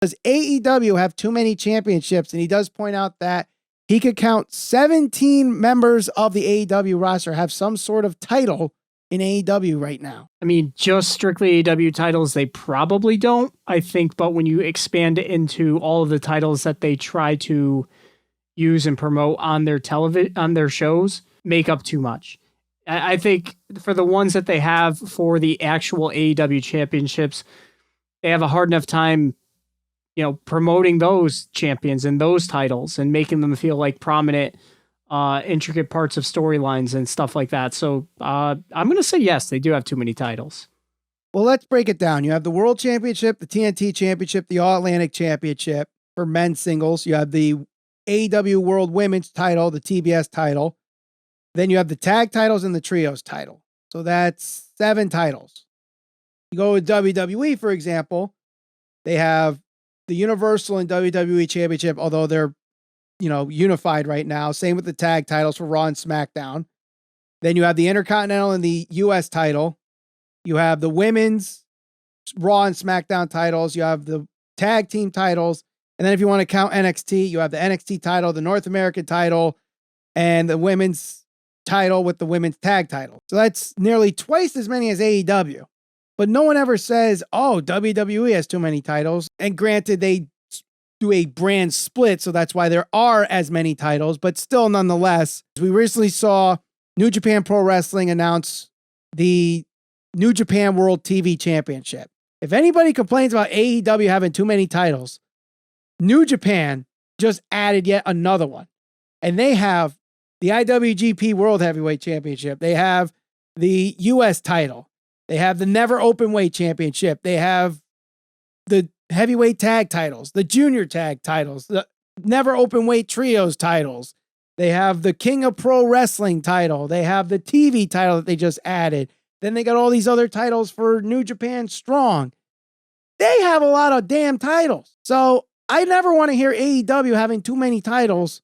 Does AEW have too many championships? And he does point out that he could count 17 members of the AEW roster have some sort of title in AEW right now. I mean, just strictly AEW titles, they probably don't, I think. But when you expand it into all of the titles that they try to use and promote on their on their shows, make up too much. I think for the ones that they have for the actual AEW championships, they have a hard enough time, promoting those champions and those titles and making them feel like prominent, intricate parts of storylines and stuff like that. So I'm going to say yes, they do have too many titles. Well, let's break it down. You have the World Championship, the TNT Championship, the All-Atlantic Championship for men's singles. You have the AEW World Women's title, the TBS title. Then you have the tag titles and the trios title. So that's 7 titles. You go with WWE, for example, they have the Universal and WWE Championship, although they're, unified right now. Same with the tag titles for Raw and SmackDown. Then you have the Intercontinental and the US title. You have the women's Raw and SmackDown titles. You have the tag team titles. And then if you want to count NXT, you have the NXT title, the North American title, and the women's title with the women's tag title. So that's nearly twice as many as AEW. But no one ever says, oh, WWE has too many titles. And granted, they do a brand split, so that's why there are as many titles. But still, nonetheless, we recently saw New Japan Pro Wrestling announce the New Japan World TV Championship. If anybody complains about AEW having too many titles, New Japan just added yet another one. And they have the IWGP World Heavyweight Championship. They have the US title. They have the Never Openweight Championship. They have the heavyweight tag titles, the junior tag titles, the Never Openweight Trios titles. They have the King of Pro Wrestling title. They have the TV title that they just added. Then they got all these other titles for New Japan Strong. They have a lot of damn titles. So I never want to hear AEW having too many titles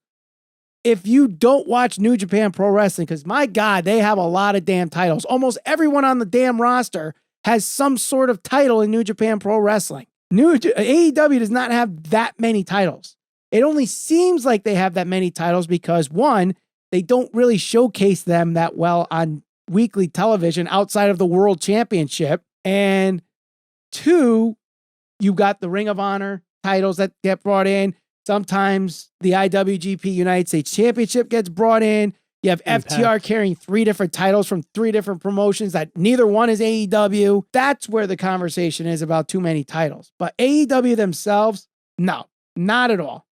if you don't watch New Japan Pro Wrestling, because my God, they have a lot of damn titles. Almost everyone on the damn roster has some sort of title in New Japan Pro Wrestling. AEW does not have that many titles. It only seems like they have that many titles because, one, they don't really showcase them that well on weekly television outside of the World Championship. And 2, you got the Ring of Honor titles that get brought in. Sometimes the IWGP United States Championship gets brought in. You have FTR carrying 3 different titles from 3 different promotions that neither one is AEW. That's where the conversation is about too many titles. But AEW themselves, no, not at all.